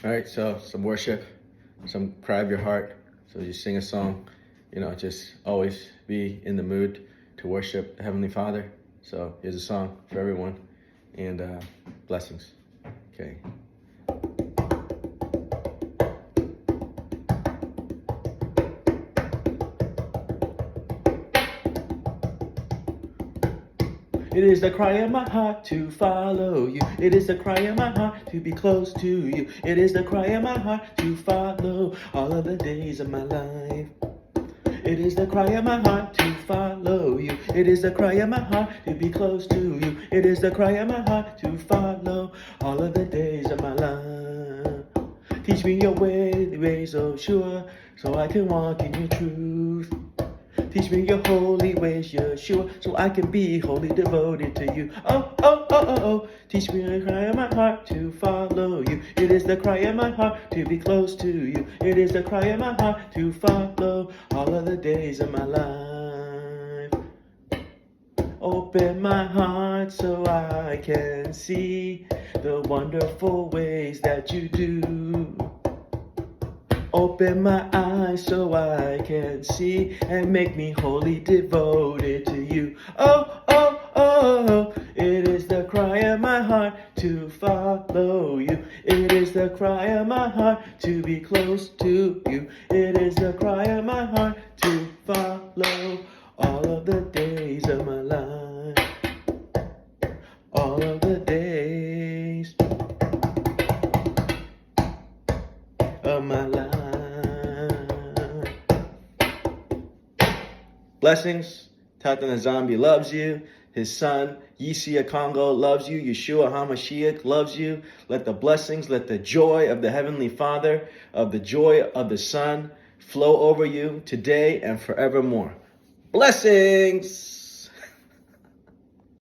All right, so some worship, some cry of your heart. So you sing a song, just always be in the mood to worship the Heavenly Father. So here's a song for everyone, and blessings. Okay. It is the cry of my heart to follow you. It is the cry of my heart to be close to you. It is the cry of my heart to follow all of the days of my life. It is the cry of my heart to follow you. It is the cry of my heart to be close to you. It is the cry of my heart to follow all of the days of my life. Teach me your way, the ways of Yeshua, so I can walk in your truth. Teach me your holy ways, Yeshua, so I can be wholly devoted to you. Oh, oh, oh, oh, oh. Teach me the cry of my heart to follow you. It is the cry of my heart to be close to you. It is the cry of my heart to follow all of the days of my life. Open my heart so I can see the wonderful ways that you do. Open my eyes so I can see and make me wholly devoted to you. Oh, oh, oh, it is the cry of my heart to follow you. It is the cry of my heart to be close to you. It is the cry of my heart to follow all of the days of my life. All of the days of my life. Blessings. Tata Nzambi loves you. His son, Yissa Kongo, loves you. Yashua HaMashiach loves you. Let the blessings, let the joy of the Heavenly Father, of the joy of the Son, flow over you today and forevermore. Blessings!